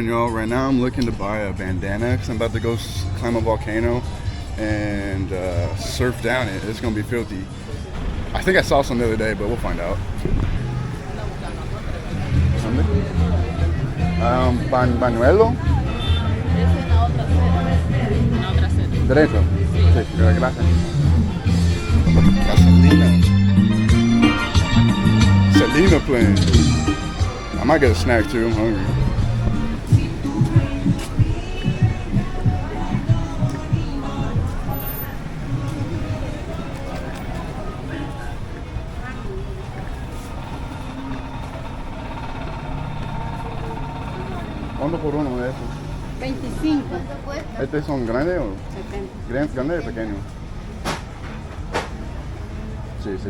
morning, y'all. Right now I'm looking to buy a bandana because I'm about to go climb a volcano and surf down it. It's gonna be filthy. I think I saw some the other day, but we'll find out. Pañuelo. Derecho. Sí, gracias. Gasolina. Selena playing. I might get a snack too. I'm hungry. ¿Cuánto por uno de esos? 25. ¿Estos son grandes o? 70. ¿Grandes o pequeños? Sí, así.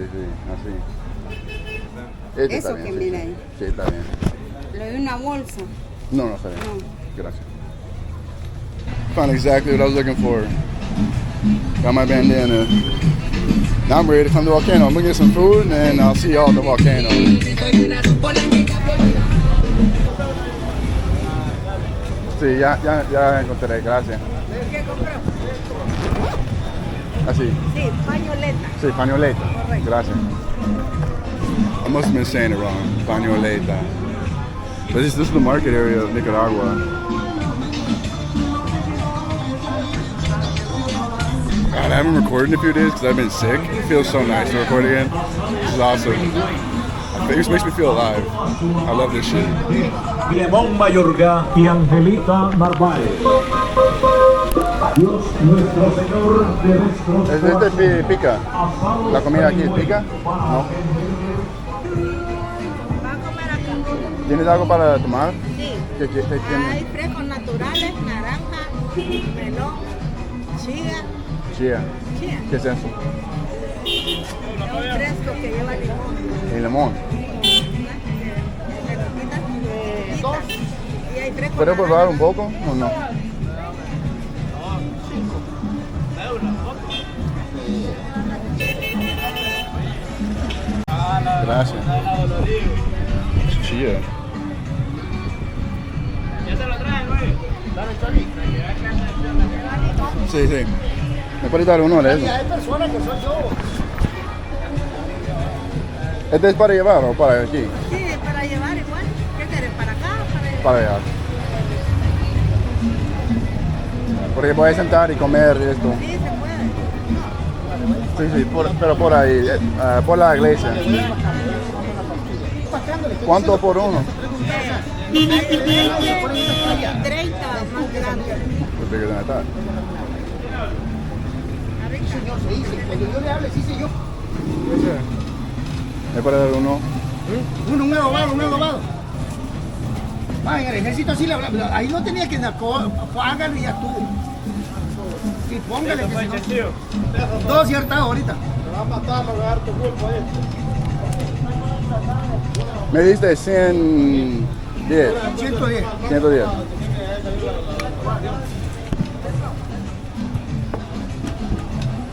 Este Eso está bien, que sí, mira ahí. Sí, está bien. Le doy una bolsa. No, está bien. No. Gracias. Found exactly what I was looking for. Got my bandana. Now I'm ready to come to the volcano. I'm gonna get some food and then I'll see y'all at the volcano. Sí, ya encontré, gracias. ¿Qué compró? Así. Sí, pañoleta. Sí, pañoleta. Correcto. Gracias. I must have been saying it wrong. Pañoleta. But this is the market area of Nicaragua. God, I haven't recorded in a few days because I've been sick. It feels so nice to record again. This is awesome. It makes me feel alive. I love this shit. Lemón Mayorga y Angelita Narváez. Dios nuestro Señor de nuestros Este pica. ¿La comida aquí pica? No. ¿Tienes algo para tomar? Sí. ¿Qué tiene? Hay frescos naturales, naranja, melón, chía. Chía. Chía. ¿Qué es eso? Un fresco que lleva limón. El limón. Dos. Y hay fresco. ¿Puedo probar un poco o no? Gracias. Chía. Ya te lo traen, güey. Dale, Choli. Sí. ¿Me puedes dar uno de esos? Hay personas que soy yo. ¿Este es para llevar o para aquí? Sí, para llevar igual. ¿Qué quieres? ¿Para acá o para llevar? Para llevar. Porque puedes sentar y comer esto. Sí, se puede. Sí, pero por ahí, por la iglesia. ¿Cuánto por uno? 30 más grande. Bigger than I thought. Señor, se dice. Cuando yo le hable, sí, señor. ¿Me puede dar uno? Un adobado. Va, en el ejército así le hablaba. Ahí no tenía que hágalo y ya estuvo. Y póngale que si no. Todo ciertado ahorita. Te va a matar, va a agarrar tu cuerpo ahí. Me diste 110. 110. 110.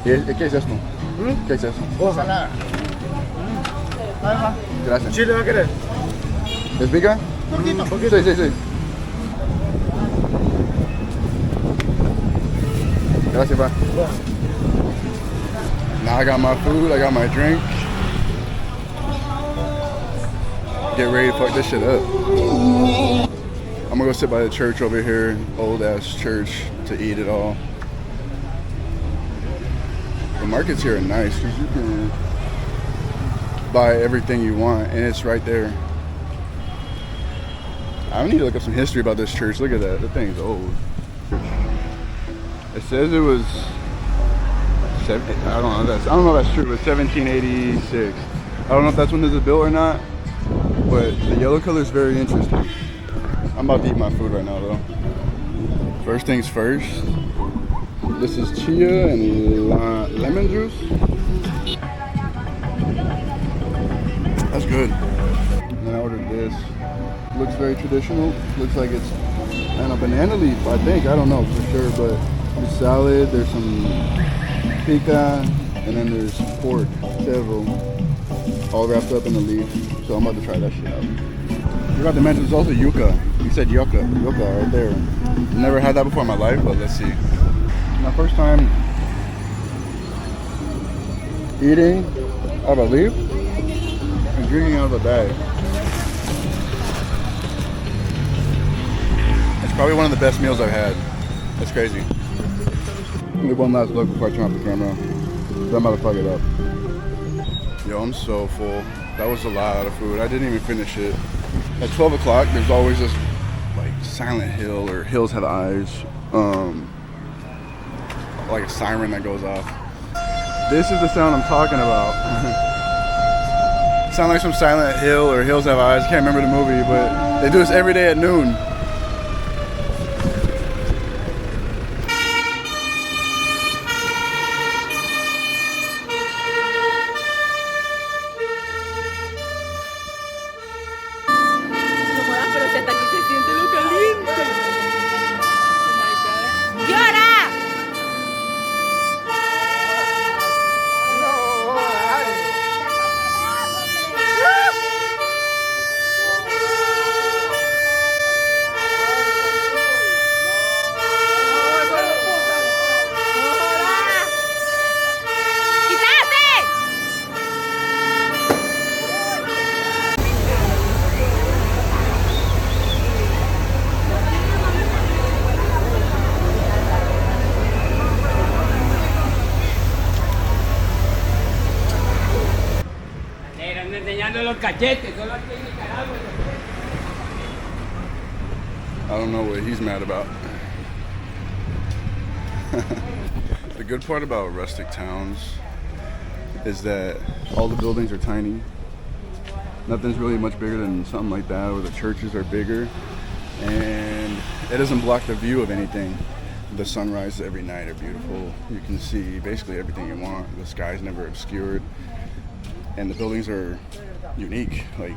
¿Qué es esto? ¿Qué es esto? Salada. Gracias. ¿Chile va a querer? ¿Les pica? Poquito. Sí. Gracias, pa. Now I got my food, I got my drink. Get ready to fuck this shit up. I'm gonna go sit by the church over here, old ass church, to eat it all. The markets here are nice because you can buy everything you want and it's right there. I need to look up some history about this church. Look at that, the thing's old. It says it was, I don't know if that's true, but 1786. I don't know if that's when this was built or not, but the yellow color is very interesting. I'm about to eat my food right now though. First things first, this is chia and lemon juice. That's good. And then I ordered this. Looks very traditional. Looks like it's and a banana leaf, I think. I don't know for sure, but there's salad, there's some pica, and then there's pork, cerro, all wrapped up in a leaf. So I'm about to try that shit out. I forgot to mention there's also yuca. He said yucca right there. Never had that before in my life, but let's see. My first time eating out of a leaf and drinking out of a bag. It's probably one of the best meals I've had. That's crazy. Give one last look before I turn off the camera. I'm about to fuck it up. Yo, I'm so full. That was a lot of food. I didn't even finish it. At 12 o'clock, there's always this like silent hill or hills have eyes. Like a siren that goes off. This is the sound I'm talking about. Sound like some Silent Hill or Hills Have Eyes. I can't remember the movie, but they do this every day at noon. Los cachetes, solo aquí en Nicaragua. I don't know what he's mad about. The good part about rustic towns is that all the buildings are tiny. Nothing's really much bigger than something like that, where the churches are bigger, and it doesn't block the view of anything. The sunrises every night are beautiful. You can see basically everything you want. The sky's never obscured, and the buildings are unique, like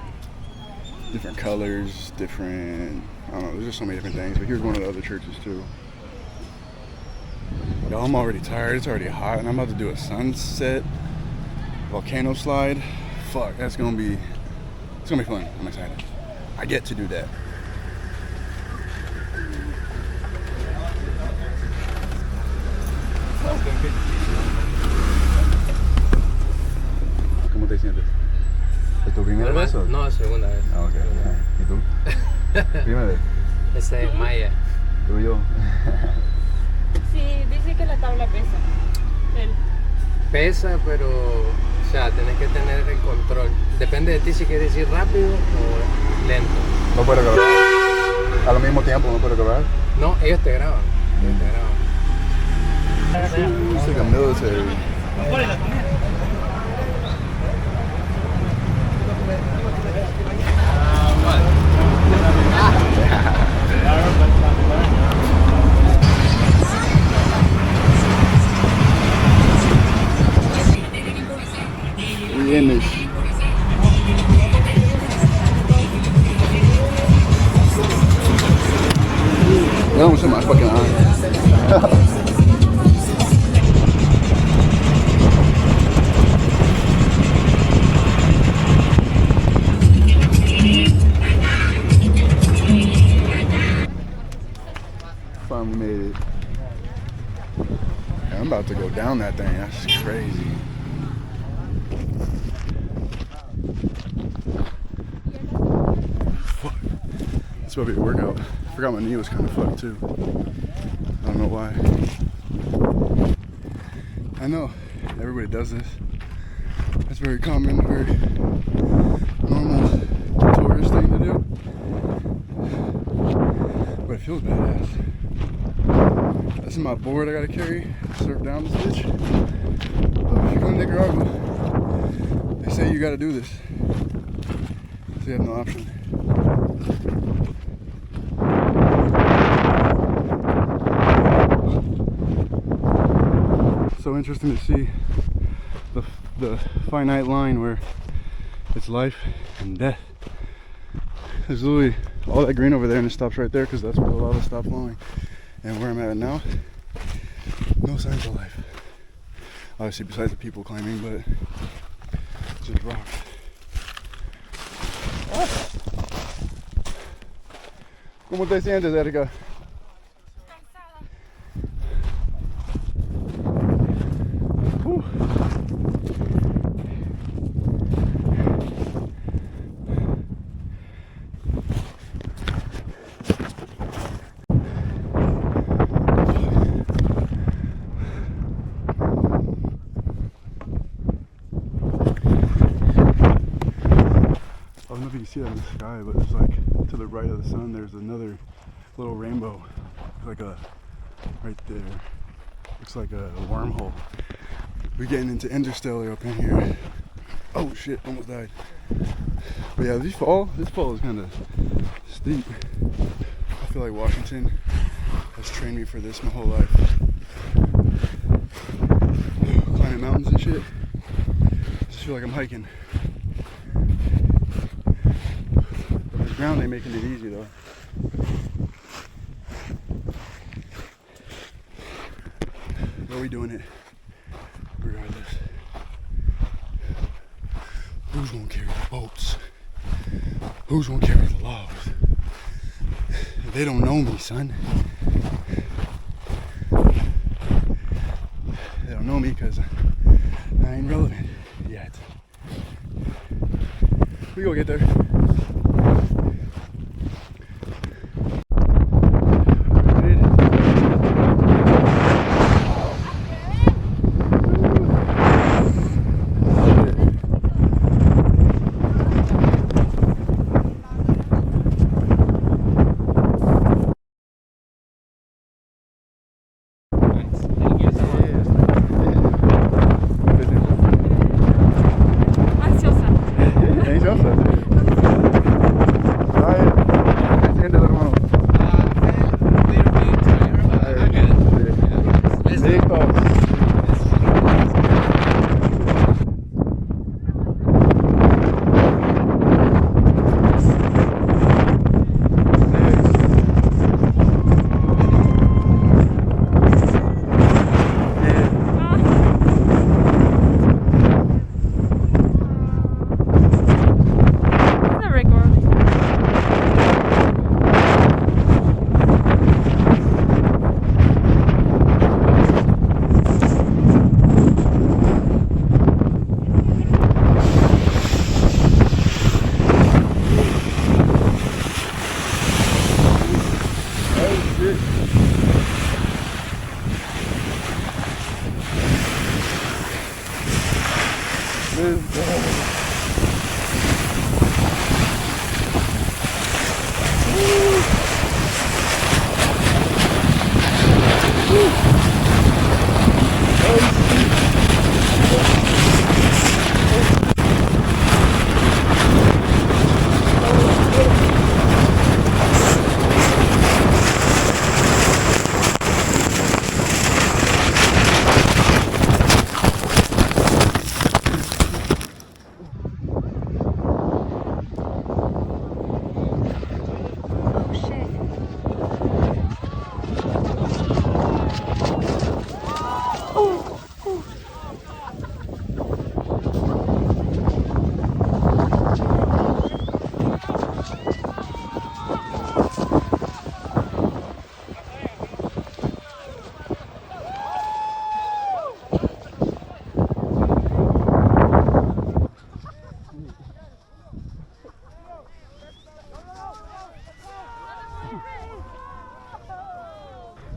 different colors, different, I don't know, there's just so many different things. But here's one of the other churches too. Y'all, I'm already tired, it's already hot, and I'm about to do a sunset volcano slide. Fuck, it's gonna be fun. I'm excited. I get to do that. ¿Cómo te sientes? ¿Es tu primera vez o? No, segunda vez. Ah, ok. ¿Y tú? Primera vez. Esa es Maya. ¿Tú y yo? Sí, dice que la tabla pesa. Pesa, pero, o sea, tenés que tener el control. Depende de ti si quieres ir rápido o lento. ¿No puedo grabar? ¿Al mismo tiempo no puedo grabar? No, ellos te graban. It's like a military. Image. That almost hit my fucking eye. Finally made it. Yeah, I'm about to go down that thing. That's crazy. It's about to be a workout. I forgot my knee was kind of fucked too. I don't know why. I know everybody does this. It's very common, very normal tourist thing to do. But it feels badass. This is my board I gotta carry to surf down this bitch. But if you go to Nicaragua, they say you gotta do this. So you have no option. So interesting to see the finite line where it's life and death. There's literally all that green over there and it stops right there because that's where the lava stopped flowing. And where I'm at now, no signs of life. Obviously besides the people climbing, but it's just rocks. ¿Cómo te sientes, Erika? I don't know if you can see that in the sky, but it's like to the right of the sun there's another little rainbow. It's like a right there. Looks like a wormhole. We're getting into interstellar up in here. Oh shit, almost died. But yeah, this fall is kind of steep. I feel like Washington has trained me for this my whole life. Climbing mountains and shit. I just feel like I'm hiking. The ground ain't making it easy though. But we doing it regardless. Who's gonna carry the boats? Who's gonna carry the logs? They don't know me, son. They don't know me because I ain't relevant yet. We gonna get there.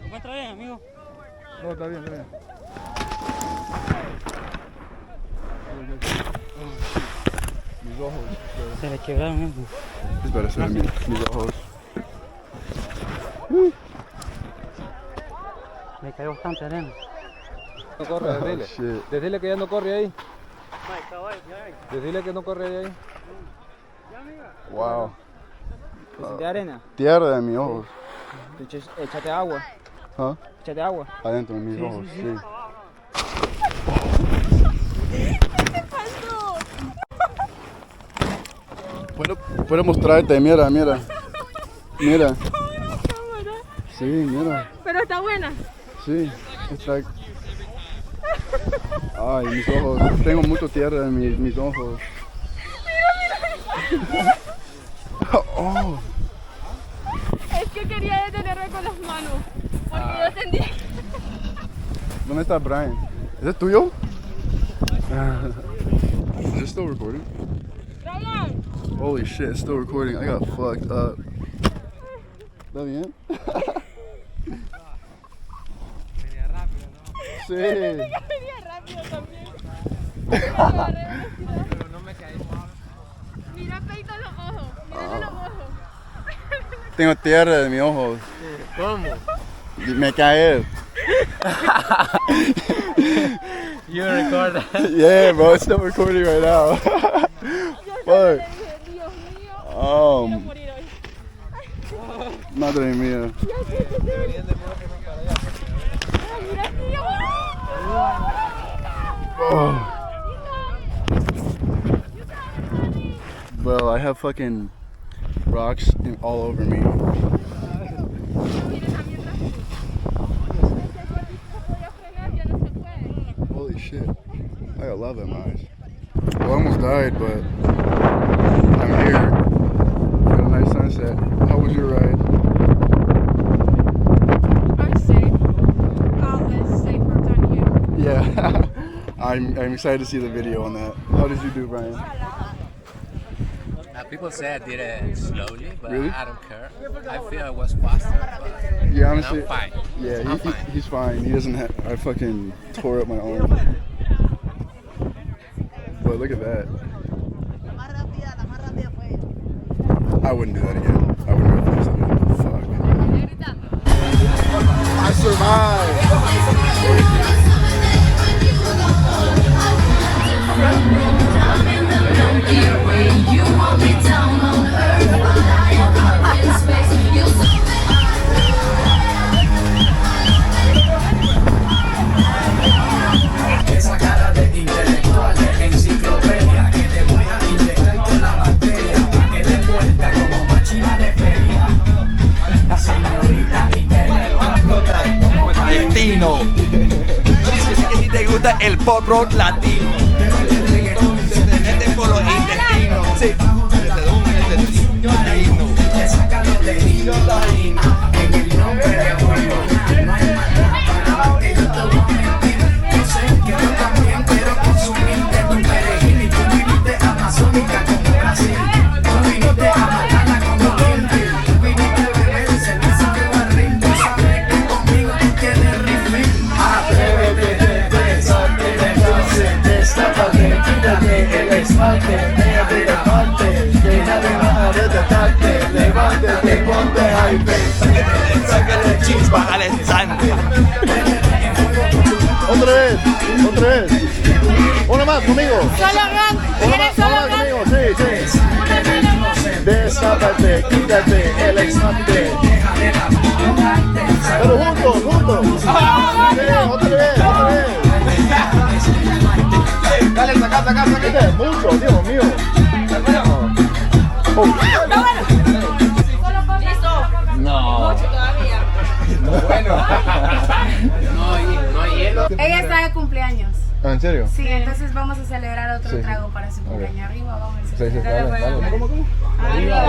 ¿Encuentra bien, amigo? No, está bien, está bien. Mis ojos. Se le quebraron, ¿eh? Espera, se ven mis ojos. Le cayó bastante arena. No corre, decirle. Shit. Decirle que ya no corre ahí. Decirle que no corre ahí. Wow. ¿De arena? Tierra de mis ojos. Échate agua. ¿Ah? Échate agua. Adentro de mis ojos, sí. Puedo mostrarte, mira, mira. Mira. Sí, mira. Pero está buena. Sí, está. Ay, mis ojos. Tengo mucha tierra en mis ojos. Mira, mira. Oh. Es de tenerme con las manos. Porque yo sentía. ¿Dónde está Brian? ¿Es it tuyo? Is it still recording? Brian. Holy shit, it's still recording. I got fucked up. ¿Está bien? Venía rápido, ¿no? Sí. Venía rápido también. Pero no me caí. Mira, peito los ojos. Mira los ojos. Tengo tierra en mis ojos. ¿Cómo? Y me cae. You record that? Yeah, bro, it's still recording right now. Fuck. Dios mío. Voy a morir hoy. Madre mía. Mira, tío. Oh. Well, I have fucking rocks all over me. Holy shit. I got love in my eyes. Well, I almost died, but I'm here. Got a nice sunset. How was your ride? I'm safe. It's safer than you. Yeah. I'm excited to see the video on that. How did you do, Brian? People say I did it slowly, but Really? I don't care. I feel it was faster, but Yeah, honestly. I'm fine. Yeah, I'm fine. he's fine. He doesn't have. I fucking tore up my arm. But look at that. I wouldn't do that again. I wouldn't do that again. Fuck. I survived. Esa cara de intelectual, de enciclopedia, que te voy a inyectar con la bacteria, para que dé vuelta como machina de feria. Señorita intelectual, palestino. Dice que si te gusta el pop rock latino, se te mete por los intestinos. Sí, te saca los dedillos taínos, en el nombre de abuelo. No hay manera para que yo te voy a mentir. Yo sé que yo también quiero consumirte tu perejil y tú viniste amazónica como Brasil. Tú viniste a matarla como Quintil. Tú viniste a beber cerveza de barril. Tú sabes que conmigo tú tienes refill. Atrévete, besarte, deshace, destápate, quítate el esmalte, déjate de parte, que nadie va a detectarte. Levántate, ponte hype, sácale chispa al instante. Otra vez. Una más conmigo. Solo Ron. ¿Quieres solo Ron? Conmigo, sí. Destápate, quítate el esmalte. Pero juntos. Otra vez. Dale, saca. Mucho, Dios mío. Oh. No. Mucho todavía. Bueno. No hay hielo. Ella está de cumpleaños. Ah, ¿en serio? Sí, entonces vamos a celebrar otro Sí. trago para su cumpleaños. Arriba, vamos a Sí, celebrar. dale. ¿Cómo? Arriba.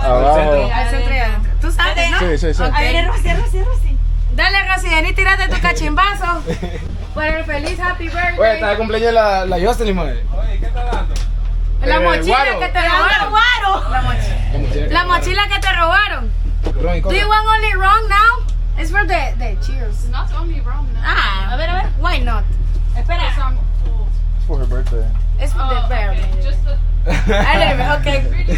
Abajo. Al centro y adentro. ¿Tú sabes, no? Sí. Ok. A ver, Rosy. Dale, Rosy, vení, tírate tu cachimbazo. Por el feliz happy birthday. Oye, está de cumpleaños la Jocelyn, madre. La mochila guaro. que te robaron. La mochila que te robaron. Do you want only wrong now? It's for the cheers. Not only wrong now. Ah, A ver. why not? Espera. It's for her birthday. It's for the birthday. Just the... Ok,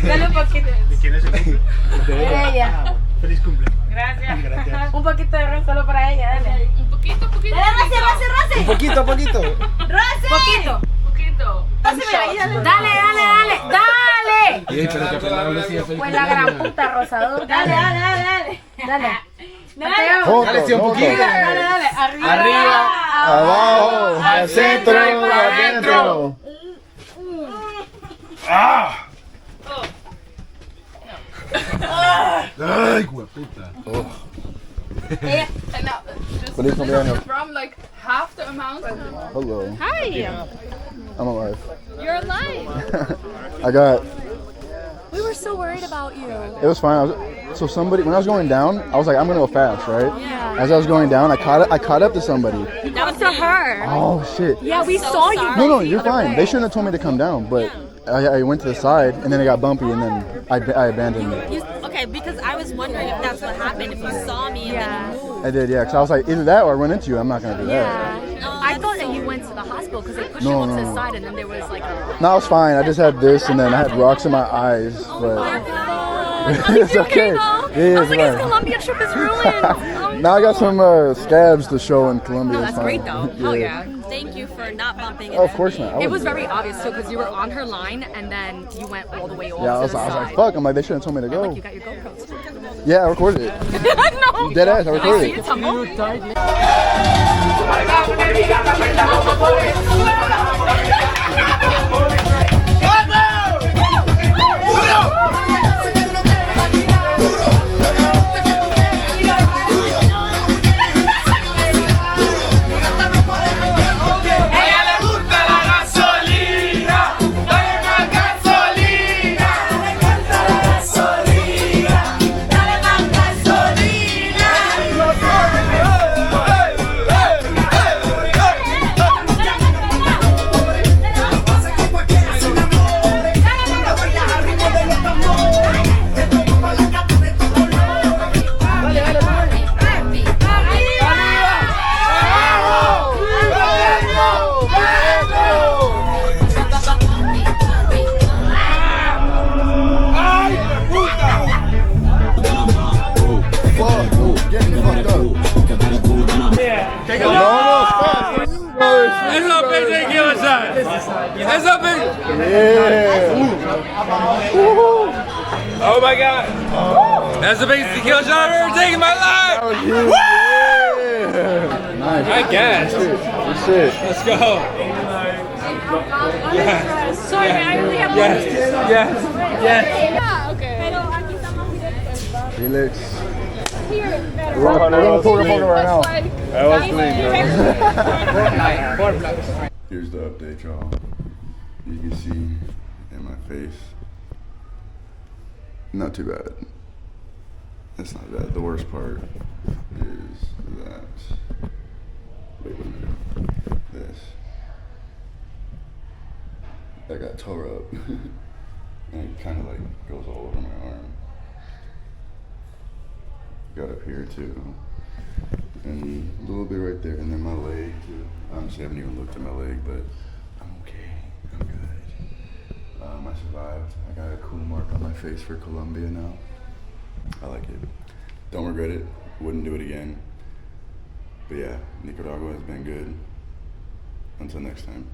dale un poquito. ¿Quién es el cumple? Ella. Feliz cumple. Gracias. Un poquito de ron solo para ella, dale. Un poquito. Dale, Un poquito. Poquito. Dale. Ey, pero que apenas le decía feliz Pues la gran puta rosador. Dale. Mateo. Dale, sí, un poquito. Dale. Arriba. Abajo, al centro y adentro. Ay, guaputa. Feliz cumpleaños. From like half the amount. Hello. Hi. I'm alive. You're alive. I got We were so worried about you. It was fine. So somebody, when I was going down, I was like, I'm gonna go fast, right? Yeah. As I was going down, I caught up to somebody. That was to her. Oh shit. Yeah, we saw you. No, you're fine. They shouldn't have told me to come down, but I went to the side and then it got bumpy and then I abandoned it. Okay, because I was wondering if that's what happened, if you saw me and then you moved. I did, yeah, because I was like, either that or I run into you. I'm not gonna do that. Yeah. I thought that you went to the hospital because they pushed you off to the side and then there was like a... No, I was fine. I just had this and then I had rocks in my eyes, but it's okay. Yeah, I was like, his Colombia trip is ruined. Now I got some scabs to show in Colombia. Oh, that's great though. Hell yeah. Thank you for not bumping it. Oh, of course not. It was very obvious too because you were on her line and then you went all the way over I to was the side. like, fuck. I'm like, they shouldn't have told me to go. Like, you got your GoPros. Yeah, I recorded it. No. Dead ass, I recorded it. It's humble. Oh my god! That's the biggest tequila shot I've ever taken in my life! Woo! Nice. I guess. Good shit. Let's go. Yeah. Sorry, I really have Yes. Yes. Yeah, okay. Felix. Here, better. We're gonna pull right now. That was clean, bro. Here's the update, y'all. You can see in my face. Not too bad. It's not bad. The worst part is that. Wait a minute. This. That got tore up. And it kind of like goes all over my arm. Got up here too. And a little bit right there. And then my leg too. Honestly, I haven't even looked at my leg, but I'm okay. I'm good. I survived. I got a cool mark on my face for Colombia now. I like it. Don't regret it. Wouldn't do it again. But yeah, Nicaragua has been good. Until next time.